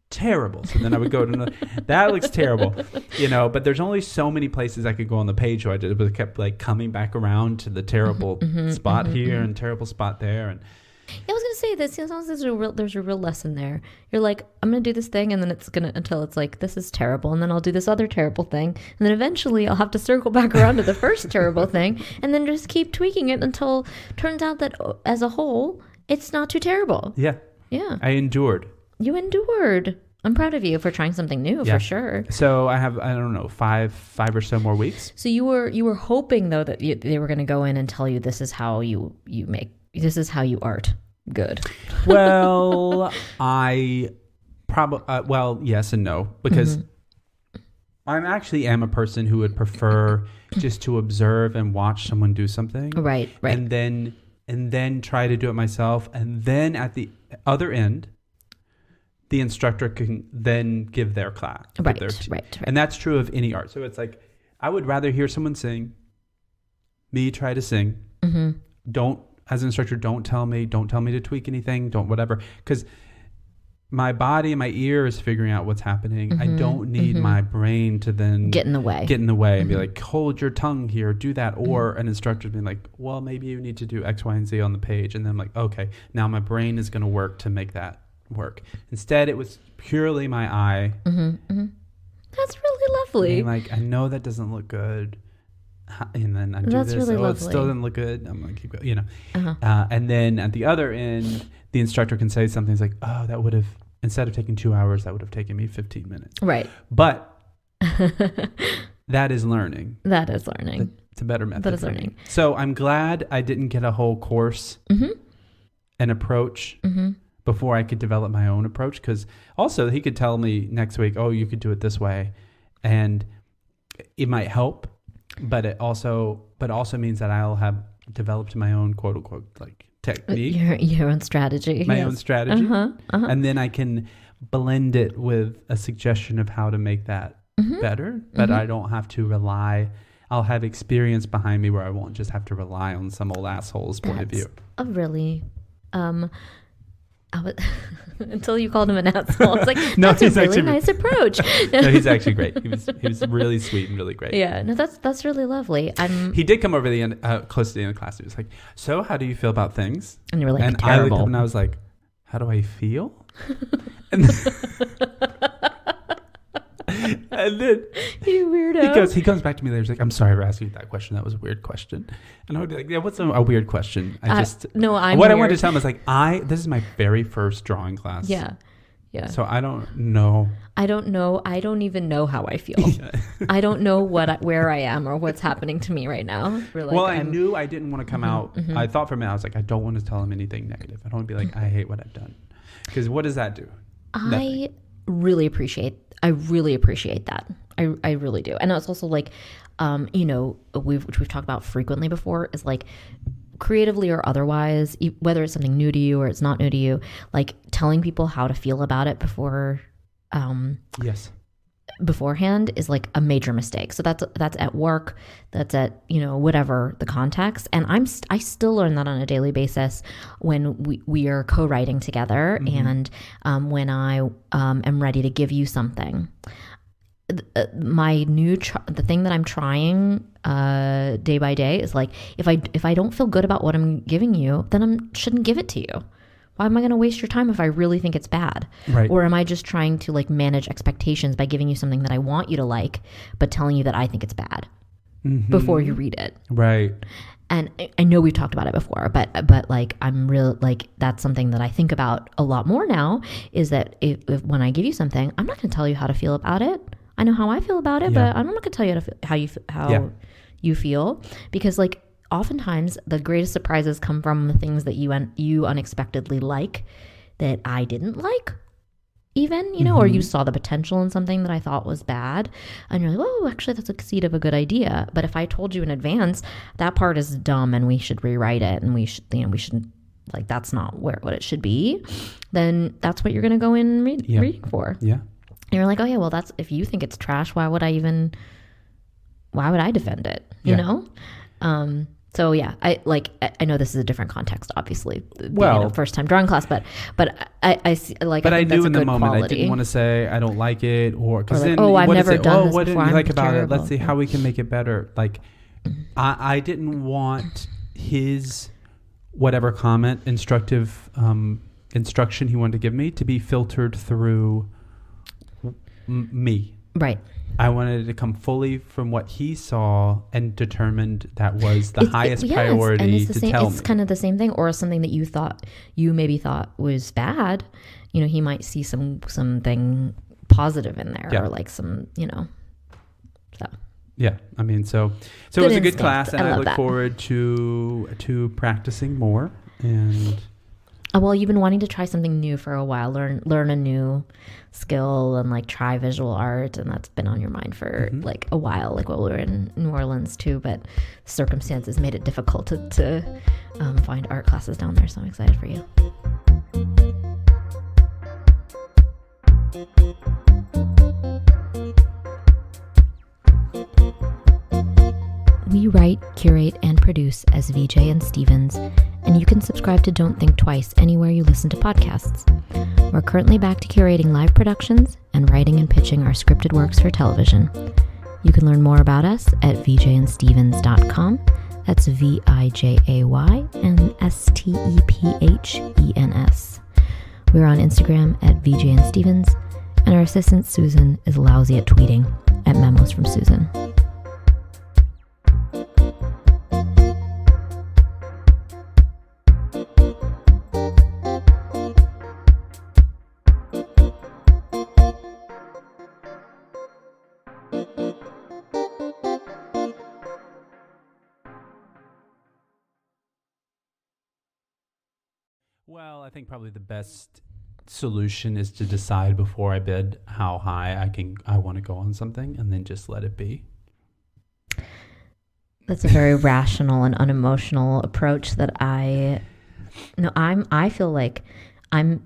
terrible. So then I would go to another, that looks terrible, but there's only so many places I could go on the page. So I kept coming back around to the terrible spot here and terrible spot there. And I was going to say this, sometimes there's a real lesson there. You're like, I'm going to do this thing and then until it's like, this is terrible. And then I'll do this other terrible thing. And then eventually I'll have to circle back around to the first terrible thing and then just keep tweaking it until it turns out that as a whole, it's not too terrible. Yeah. Yeah. I endured. You endured. I'm proud of you for trying something new, for sure. So I have, I don't know, five or so more weeks. So you were hoping though that they were going to go in and tell you this is how you art good. Well, I probably yes and no, because I actually am a person who would prefer just to observe and watch someone do something, right, and then try to do it myself, and then at the other end, the instructor can then give their class. Right. And that's true of any art. So it's like, I would rather hear someone sing, me try to sing. As an instructor, don't tell me to tweak anything, don't whatever. Because my body and my ear is figuring out what's happening. I don't need my brain to then get in the way and be like, hold your tongue here, do that. Or an instructor being like, well, maybe you need to do X, Y, and Z on the page. And then I'm like, okay, now my brain is going to work to make that work. Instead, it was purely my eye. That's really lovely. And I know that doesn't look good, and then I do this. Really lovely. It still doesn't look good. I'm gonna keep going. And then at the other end, the instructor can say something like, "Oh, that would have instead of taking 2 hours, that would have taken me 15 minutes." Right. But that is learning. That is learning. It's a better method. That is learning. So I'm glad I didn't get a whole course and approach. Before I could develop my own approach, because also he could tell me next week, oh, you could do it this way, and it might help, but it also means that I'll have developed my own quote unquote technique, your own strategy, my own strategy, and then I can blend it with a suggestion of how to make that better. But I don't have to rely. I'll have experience behind me where I won't just have to rely on some old asshole's point of view. A really until you called him an asshole. I was like, that's a really nice approach. No, he's actually great. He was really sweet and really great. Yeah, no, that's really lovely. He did come over the end, close to the end of the class. He was like, so how do you feel about things? And you were like, and terrible. I looked up and I was like, how do I feel? And then you weirdo. He comes back to me later. He's like, I'm sorry for asking you that question. That was a weird question. And I would be like, yeah, what's a weird question? I wanted to tell him is like, this is my very first drawing class. Yeah. So I don't know. I don't even know how I feel. I don't know where I am or what's happening to me right now. I knew I didn't want to come out. I thought for a minute, I was like, I don't want to tell him anything negative. I don't want to be like, I hate what I've done. Because what does that do? I really appreciate that. I really do. And it's also like, which we've talked about frequently before, is like creatively or otherwise, whether it's something new to you or it's not new to you, like telling people how to feel about it beforehand is like a major mistake. So that's at work, that's at, whatever the context. And I still learn that on a daily basis when we are co-writing together and when I am ready to give you something. The thing that I'm trying day by day is like, if I don't feel good about what I'm giving you, then I shouldn't give it to you. Why am I going to waste your time if I really think it's bad? Right. Or am I just trying to like manage expectations by giving you something that I want you to like, but telling you that I think it's bad before you read it? Right. And I know we've talked about it before, but like I'm real, like that's something that I think about a lot more now, is that if when I give you something, I'm not going to tell you how to feel about it. I know how I feel about it, but I'm not going to tell you how you feel, because like oftentimes the greatest surprises come from the things that you unexpectedly like that I didn't like. Even, you know, or you saw the potential in something that I thought was bad, and you're like, oh, actually, that's a seed of a good idea. But if I told you in advance, that part is dumb and we should rewrite it, and we shouldn't, like, that's not what it should be, then that's what you're going to go in reading for. Yeah. And you're like, oh, yeah, well, if you think it's trash, why would I defend it? You know? So yeah, I know this is a different context, obviously, being a first time drawing class, but I see, like, but I knew in the moment quality. I didn't want to say I don't like it, or because like, I've never done this what before. didn't you like about it? Let's see how we can make it better. Like, I didn't want his whatever comment, instruction he wanted to give me to be filtered through me. Right. I wanted it to come fully from what he saw and determined that was the highest priority to tell me. It's kind of the same thing, or something that you maybe thought was bad. You know, he might see something positive in there, or like some, you know. So. Yeah, I mean, so it was a good class, and I look forward to practicing more. And well, you've been wanting to try something new for a while, learn a new skill, and like try visual art, and that's been on your mind for like a while, like while we were in New Orleans too, but circumstances made it difficult to find art classes down there, so I'm excited for you. We write, curate, and produce as VJ and Stevens, and you can subscribe to Don't Think Twice anywhere you listen to podcasts. We're currently back to curating live productions and writing and pitching our scripted works for television. You can learn more about us at vjandstevens.com. That's VIJAY and STEPHENS. We're on Instagram at VJandStevens, and our assistant Susan is lousy at tweeting at Memos from Susan. Well, I think probably the best solution is to decide before I bid how high I want to go on something, and then just let it be. That's a very rational and unemotional approach that I feel like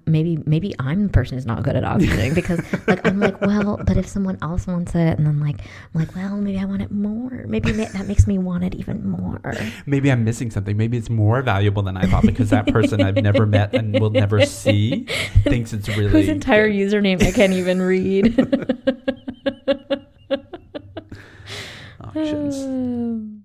maybe I'm the person who's not good at auctioning, because like I'm like, well, but if someone else wants it, and then I'm like, well, maybe I want it more. Maybe that makes me want it even more. Maybe I'm missing something. Maybe it's more valuable than I thought, because that person I've never met and will never see thinks it's really whose entire username I can't even read. Auctions.